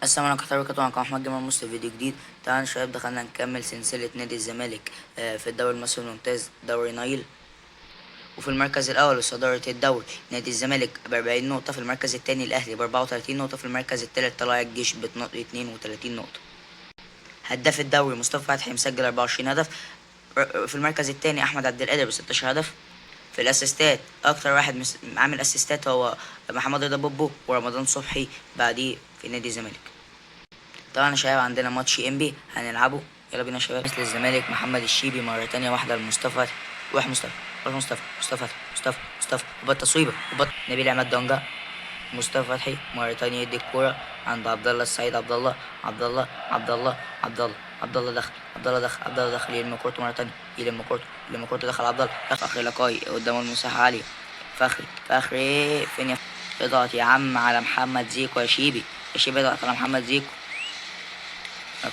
السلام عليكم ورحمة الله وبركاته. معكم أحمد جمال مسلم فيديو جديد. تعالوا شباب دخلنا نكمل سلسلة نادي الزمالك في الدوري المصري الممتاز دوري نايل. وفي المركز الأول وصدارة الدوري نادي الزمالك ب40 نقطة، في المركز الثاني الأهلي ب34 نقطة، في المركز الثالث طلائع الجيش ب 32 نقطة. هداف الدوري مصطفى فتحي مسجل 24 هدف. في المركز الثاني أحمد عبد القادر ب 16 هدف. في الاسيستات اكتر واحد عامل اسيستات هو محمد رضا بوبو ورمضان صبحي بعديه في نادي الزمالك. طبعا يا شباب عندنا ماتش انبي هنلعبه، يلا بينا يا شباب. مثل الزمالك محمد الشيبي مرة تانية، واحدة لمصطفى، واحد مصطفى وبط تصويبة وبط نبيل عماد دونجا. مصطفى فتحي مرة تانية يدي الكورة عند عبد الله السعيد، عبد الله دخل يلم كورته مرة تانية، يلم كورته دخل عبد الله، فخري لقاي قدامه المساحة عالية، فخري فين اضغط يا عم على محمد زيكو يا شيبي اضغط على محمد زيكو. على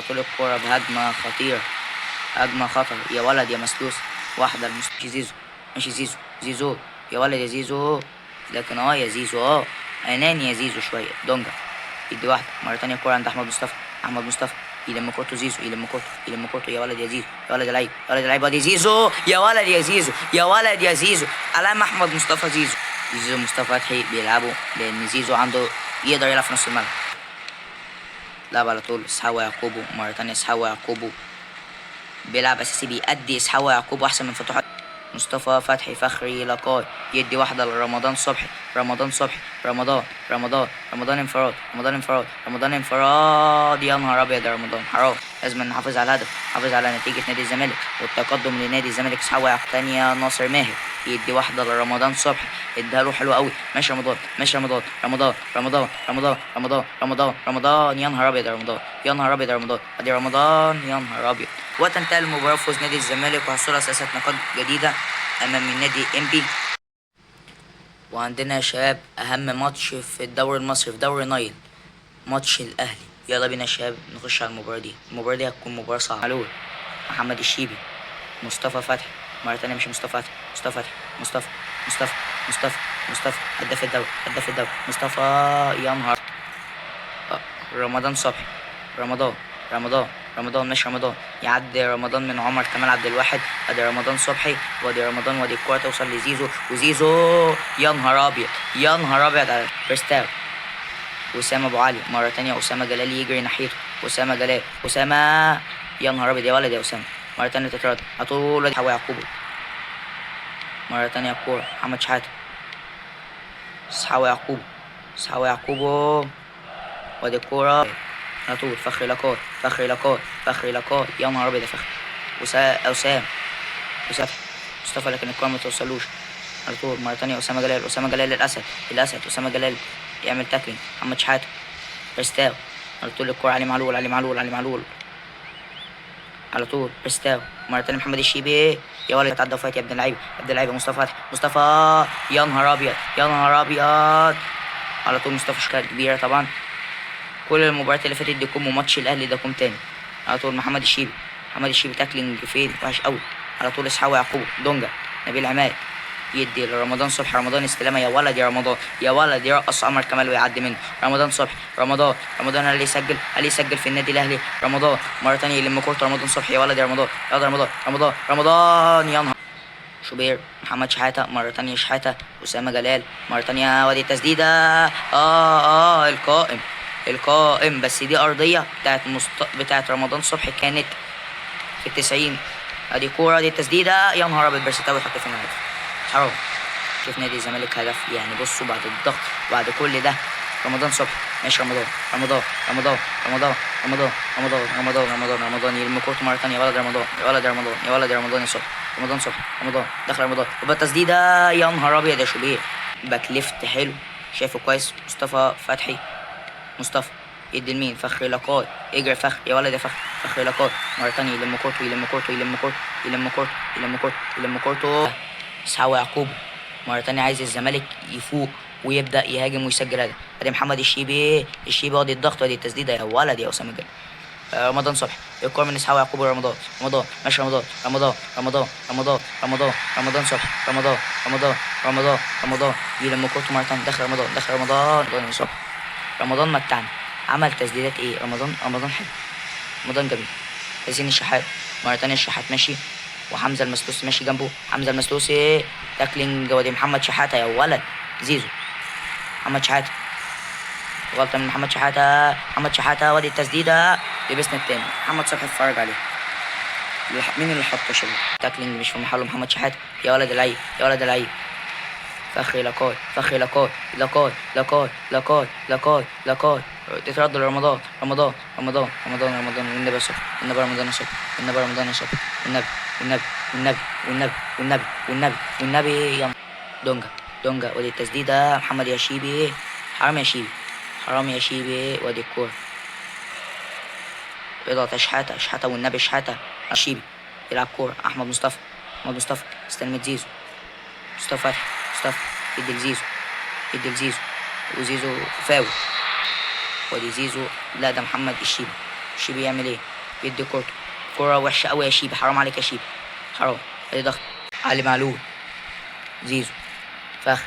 طول الكورة بهجمة خطيرة، هجمة خطر يا ولد يا مسلوس. واحدة ماشي زيزو يا ولد يا زيزو، لكن يا زيزو اناني يا زيزو شوية. دونجا يدي واحدة مرة تانية، الكورة عند أحمد مصطفى يلم كورته زيزو، يلم كورته يا ولد يا زيزو، يا ولد العيب وادي زيزو، يا ولد يا زيزو علام أحمد مصطفى زيزو مصطفى فتحي بيلعبوا لأن زيزو عنده يقدر يلعب في نص الملعب. لعب على طول اسحاق يعقوبو مرة تانية، اسحاق يعقوبو بيلعب أساسي، بيأدي اسحاق يعقوبو أحسن من فتوح. مصطفى فتحي فخري لقاي يدي واحدة لرمضان صبحي، رمضان انفراد يا نهار أبيض يا رمضان، حرام. لازم نحافظ على الهدف، نحافظ على نتيجة نادي الزمالك والتقدم لنادي الزمالك. اسحاق يعقوبو تانية ناصر ماهر يدي واحدة لرمضان صبحي، اداها له حلو قوي. ماشي رمضان يا نهار أبيض يا رمضان ادي رمضان يا نهار أبيض. وتنتهي المباراة بفوز نادي الزمالك وحصول على 6 نقاط جديدة أمام النادي إنبي. وعندنا يا شباب أهم ماتش في الدوري المصري في دوري نايل، ماتش الأهلي. يلا بينا يا شباب نخش على المباراة دي هتكون مباراة صعبة. معلول، محمد الشيبي، مصطفى فتحي مرة تانية، مش مصطفى فتحي مصطفى هداف الدوري مصطفى يا نهار. رمضان صبحي، رمضان مش رمضان يعدي رمضان من عمر كمال عبد الواحد، ادي رمضان صبحي وادي رمضان، وادي الكوره توصل لزيزو وزيزو يا نهار ابيض على بريستاو. وسام ابو علي مره تانية، اسامه جلال يجري ناحيته، اسامه يا نهار ابيض يا ولد يا اسامه. مره تانية تترد على طول حوا يعقوبو، مره تانية الكوره محمد شحاته، حوا يعقوبو وادي الكوره على طول فخري لقاي يا نهار ابيض يا فخري. وسام مصطفى لكن الكوره ما توصلوش. على طول مره تانية اسامه جلال الاسد اسامه جلال يعمل تاكلينج، محمد شحاته بريستاو على طول الكوره علي معلول على طول بريستاو مره تانية محمد الشيبي يا ولد تعدى وفات يا ابن اللعيبه مصطفى يا نهار ابيض على طول مصطفى شكال كبيره طبعا. كل المباريات اللي فاتت دي كوم وماتش الاهلي ده كوم تاني. على طول محمد الشيبي تاكلينج فين وحش قوي. على طول اسحاق يعقوب دونجا نبيل عماد يدي لرمضان صبحي، رمضان استلامه يا ولد يا رمضان يا ولد، يرقص عمر كمال ويعدي منه. رمضان صبحي اللي يسجل في النادي الاهلي. رمضان مره ثانيه يلم كورته رمضان صبحي يا ولد يا رمضان يا نهار. شوبير محمد شحاته مره ثانيه اسامه جلال مره ثانيه وادي التسديده القائم بس دي ارضيه بتاعت رمضان صبحي كانت في 90. ادي كوره دي التسديده يا نهار ابيض، برستاوي يحط في الهدف، حرام. شوف نادي الزمالك هدف، يعني بصوا بعد الضغط وبعد كل ده رمضان صبحي ماشي رمضان يلم كورته مره ثانيه يا ولد يا رمضان يا صبحي. رمضان دخل رمضان وبالتسديده يا نهار ابيض يا شوبير، باك ليفت حلو شايفه كويس. مصطفى يدي لمين؟ فخري لقاي اجري فخري يا ولد يا فخري لقاي مره ثانيه يلم كورته اسحاق يعقوب مره ثانيه. عايز الزمالك يفوق ويبدا يهاجم ويسجل هدف. ادي محمد الشيبي وادي الضغط وادي التسديده يا ولد يا اسامه جلال. رمضان صبحي الكوره من اسحاق يعقوب ورمضان ماشي رمضان صبحي رمضان يلم كورته مره ثانيه، دخل رمضان صبحي رمضان متعني. عمل تسديدات ايه رمضان حلو، رمضان جميل. حسين الشحات مرة تانية، الشحات ماشي وحمزة المسلوسي ماشي جنبه. حمزة المسلوسي تاكلينج ودي محمد شحاتة يا ولد. زيزو، محمد شحاتة، غلطة من محمد شحاتة. محمد شحاتة ودي التسديدة، لبسنا التاني. محمد صبحي اتفرج عليه. مين اللي حطه شباب؟ تاكلينج مش في محله محمد شحاتة. يا ولد العيب، يا ولد العيب. فخري لاكاي، فخري لاكاي، لاكاي لاكاي لاكاي لاكاي لاكاي. تترد لرمضان، رمضان والنبي يا صبحي، والنبي رمضان يا صبحي، والنبي رمضان يا صبحي، والنبي والنبي والنبي والنبي والنبي والنبي والنبي يا دونجا ودي التسديدة. محمد يا شيبي، حرام يا شيبي، حرام يا شيبي. ودي الكورة، اضغط يا شحاتة، شحاتة والنبي شحاتة. شيبي يلعب كورة. أحمد مصطفى، أحمد مصطفى استلمت زيزو. مصطفى فتحي، مصطفى يدي لزيزو، يدي لزيزو، وزيزو فاول. ودي زيزو، لا ده محمد الشيبي. الشيبي يعمل ايه؟ يدي كورته، كورة وحشة قوي يا شيبي، حرام عليك يا شيبي، حرام. ادي ضغط علي معلول. زيزو، فخر،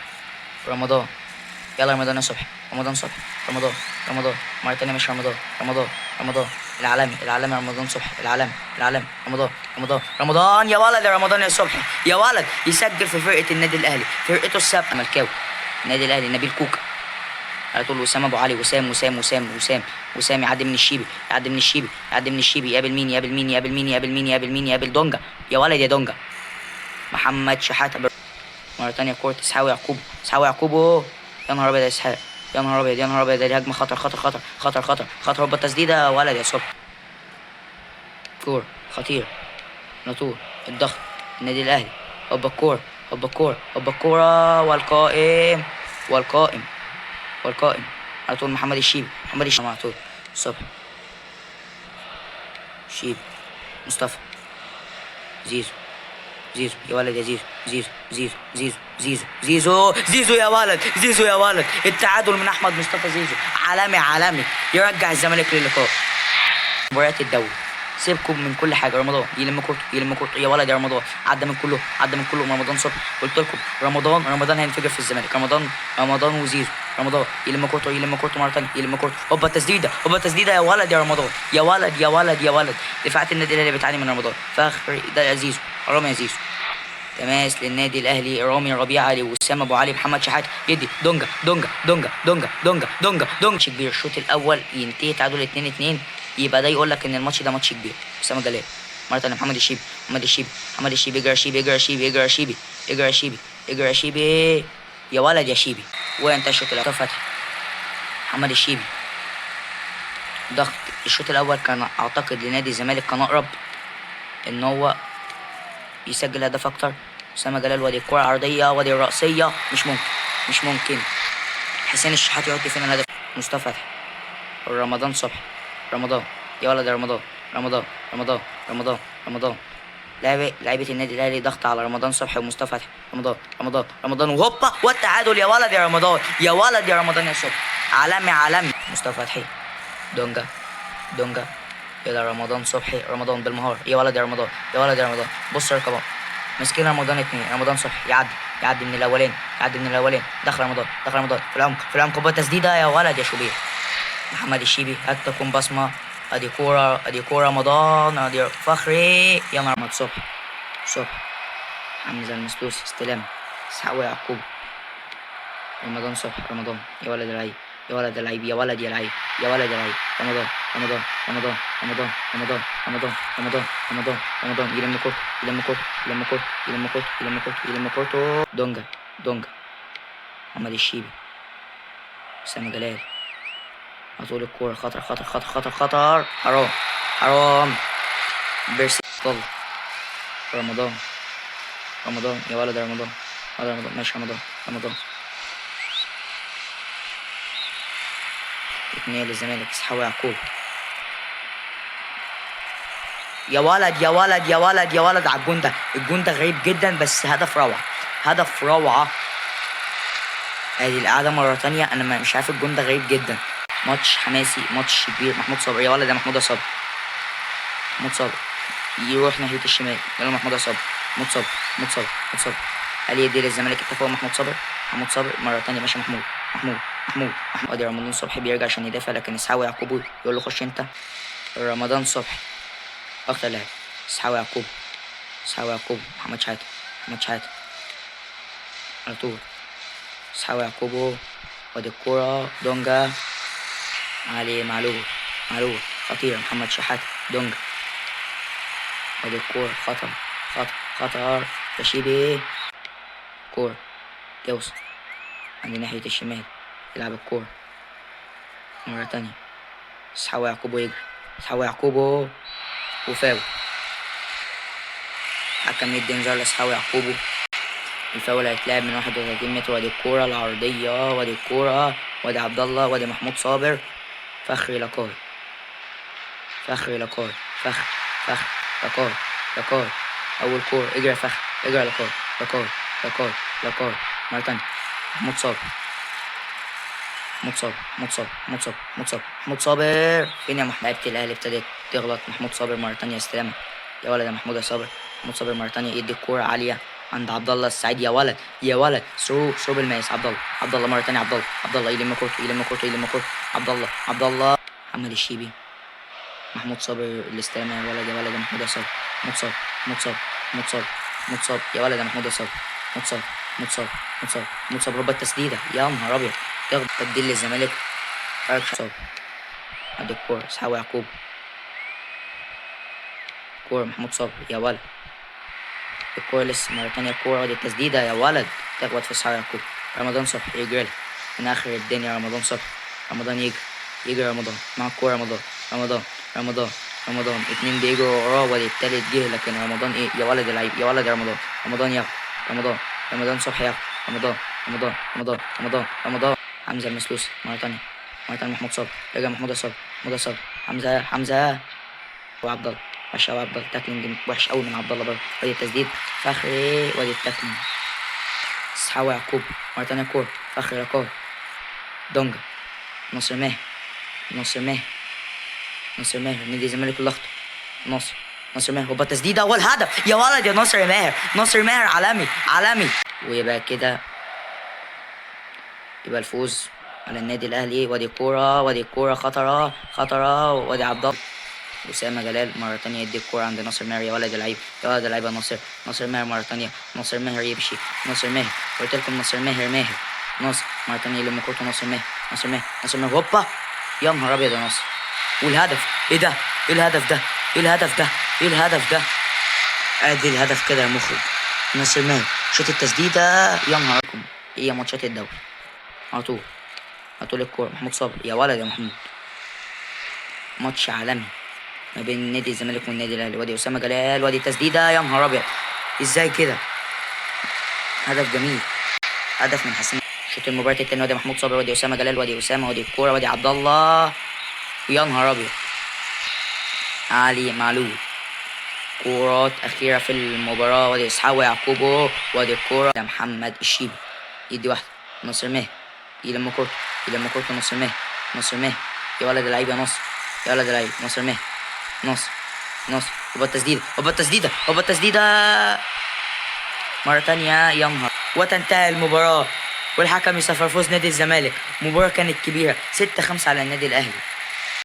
رمضان. يلا رمضان يا صبحي، رمضان صبحي، رمضان مرة تانية مش رمضان العالمي رمضان صبحي، العالمي رمضان يا ولد، يا رمضان يا صبحي يا ولد. يسجل في فرقة النادي الأهلي، فرقته السابقة ملكاوي النادي الأهلي. نبيل كوكا على طول. وسام أبو علي، وسام يعدي من الشيبي، يقابل دونجا. يا ولد يا دونجا. محمد شحاتة مرة تانية كورة إسحاق يعقوب، يا نهار أبيض يا إسحاق، يا نهار أبيض. دي هجمة خطر. هوبا التسديدة ولد يا صبحي. كورة خطير، نطور الضغط النادي الأهلي. هوبا الكورة والقائم على طول. محمد الشيبي على طول. صبحي، شيبي، مصطفى، زيزو يا ولد يا زيزو يا ولد. التعادل من احمد مصطفى. زيزو عالمي يرجع الزمالك للقاء. مباريات الدوري سيبكم من كل حاجه. رمضان يلم كورته يا ولد يا رمضان. عدى من كله رمضان صبحي. قلت لكم رمضان هينفجر في الزمالك. رمضان وزيزو. رمضان يلم كورته مره ثانيه، هوبا التسديده يا ولد يا رمضان، يا ولد. دفاعات النادي الاهلي بتعاني من رمضان. فخر ده يا زيزو، حرام يا زيزو. تماس للنادي الاهلي، رامي ربيعه لوسام ابو علي. محمد شحات يدي دونجا. ماتش كبير. الشوط الاول ينتهي تعادل 2-2، يبقى ده يقول لك ان الماتش ده ماتش كبير. اسامه جلال مره ثانيه. محمد الشيبي اجري يا شيبي يا ولد يا شيبي. وانت الشوط الاول فتحي. محمد الشيبي ضغط. الشوط الاول كان اعتقد لنادي الزمالك كان اقرب ان هو يسجل هدف اكتر. اسامه جلال ودي الكره عرضيه ودي الرأسيه، مش ممكن. حسين الشحات يحط فينا الهدف. مصطفى فتحي، رمضان صبحي. رمضان يا ولد يا رمضان. لعيبه النادي الاهلي ضغط على رمضان صبحي ومصطفى فتحي. رمضان وهوبا والتعادل. يا ولد يا رمضان، يا صبحي. عالمي. مصطفى فتحي، دونجا الى رمضان صبحي. رمضان بالمهاره، يا ولد يا رمضان. بص الرقابات مسكين رمضان 2. رمضان صبحي يعدي من الاولين، دخل رمضان في العمق هوبا تسديده يا ولد يا شوبير. محمد الشيبي هات تكون بصمه. ادي كوره رمضان، ادي فخري يا نهار. محمد صبحي حمزه المسلوسي استلام. اسحاق يعقوب. رمضان صبحي. يا ولد العيب، رمضان يلم كورته. دونجا محمد الشيبي. اسامه جلال على طول الكورة. خطر. حرام. بيرسي طل. رمضان يا ولد يا رمضان. ماشي رمضان. 2 للزمالك. اسحاق يعقوب. يا ولد على الجون ده غريب جدا، بس هدف روعة. ادي القعدة مرة تانية. انا مش عارف، الجون ده غريب جدا. ماتش حماسي، ماتش كبير. محمود صبري يا ولد يا محمود صبري. يروح ناحية الشمال. يلا محمود صبري. هل يدي للزمالك التفوق؟ محمود صبري مرة تانية. ماشي محمود محمود ادي رمضان صبحي بيرجع عشان يدافع، لكن اسحاق يعقوب يقول له خش انت. رمضان صبحي اكتر لاعب، اسحاق يعقوب محمد شحاته على طول. اسحاق يعقوب وادي الكورة دونجا، علي معلول خطير، محمد شحاته دونجا، وادي الكورة خطر تشيبي، كورة توصل عند ناحية الشمال، يلعب الكورة مرة تانية، اسحاق يعقوب وفاول. حكم يدي انذار لاسحاق يعقوب، الفاول هيتلعب من 31 متر. وادي الكورة العرضية، وادي الكورة، وادي عبد الله، وادي محمود صابر، فخري لقاي أول كورة، اجري يا فخري، اجري يا لقاي مرة تانية، محمود فين يا محمود؟ لعيبة الأهلي ابتدت تغلط. محمود صابر مرة تانية استلامة، يا ولد يا محمود يا صابر. محمود صابر مرة تانية يدي الكورة عالية عند عبد الله السعيد، يا ولد ثرو بالماس، عبد الله مرة تانية، عبد الله يلم كورته عبد الله محمد الشيبي، محمود صابر الاستلامة، يا ولد يا محمود يا صابر، محمود صابر يا ولد يا محمود يا صابر، محمود صابر هوبا التسديدة، يا نهار أبيض، ياخد تبديل للزمالك. صابر ادي الكورة اسحاق يعقوب، كورة محمود صابر يا ولد، الكورة لسه مرة تانية، الكورة ودي التسديدة يا ولد، تخبط في اسحاق يعقوب. رمضان صبحي يجري من آخر الدنيا، رمضان يجري رمضان مع الكورة، رمضان اتنين بيجروا وراه، ودي التالت جه، لكن رمضان ايه يا ولد العيب، يا ولد يا رمضان ياخد، رمضان صبحي ياخد، رمضان حمزة المسلوسي مرة تانية، محمود صابر رجع، محمود صابر حمزة وعبد الله، وحش قوي عبد الله، تاكلينج وحش قوي من عبد الله برضه، ودي التسديد فخري، ودي التاكلينج اسحاق يعقوب مرة تانية، كورة فخري لقاي دونجا، ناصر ماهر نادي الزمالك اللخط، ناصر ماهر هوبا التسديدة والهدف، يا ولد يا ناصر ماهر عالمي. ويبقى كده يبقى الفوز على النادي الاهلي. وادي الكورة خطرة، وادي عبد الله، أسامة جلال مرة تانية يدي الكورة عند ناصر ماهر، يا ولد العيب يا ناصر ماهر مرة تانية، ناصر ماهر يمشي، قلت لكم ناصر ماهر مرة تانية يلم كورته، ناصر ماهر هوبا، يا نهار أبيض يا ناصر، والهدف ايه ده؟ ايه الهدف ده؟ ادي الهدف كده يا مخرج، ناصر ماهر شوط التسديدة، يا نهاركم، هي ماتشات الدوري على طول الكورة محمود صابر، يا ولد يا محمود، ماتش عالمي ما بين نادي الزمالك والنادي الاهلي. وادي اسامه جلال، وادي التسديده، يا نهار ابيض، ازاي كده؟ هدف جميل، هدف من حسين. شوط المباراه التاني، وادي محمود صابر، وادي اسامه جلال، وادي اسامه، وادي الكوره، وادي عبد الله، يا نهار ابيض، علي معلول، كورات اخيره في المباراه، وادي اسحاق يعقوب، وادي الكوره محمد الشيبي، يدي واحده ناصر ماهر، يلم كورته ناصر ماهر يا ولد اللعيب يا ناصر، ناصر ماهر، هوبا التسديدة مرة تانية، يا نهار. وتنتهي المباراة والحكم يصفر فوز نادي الزمالك. مباراة كانت كبيرة 6-5 على النادي الأهلي.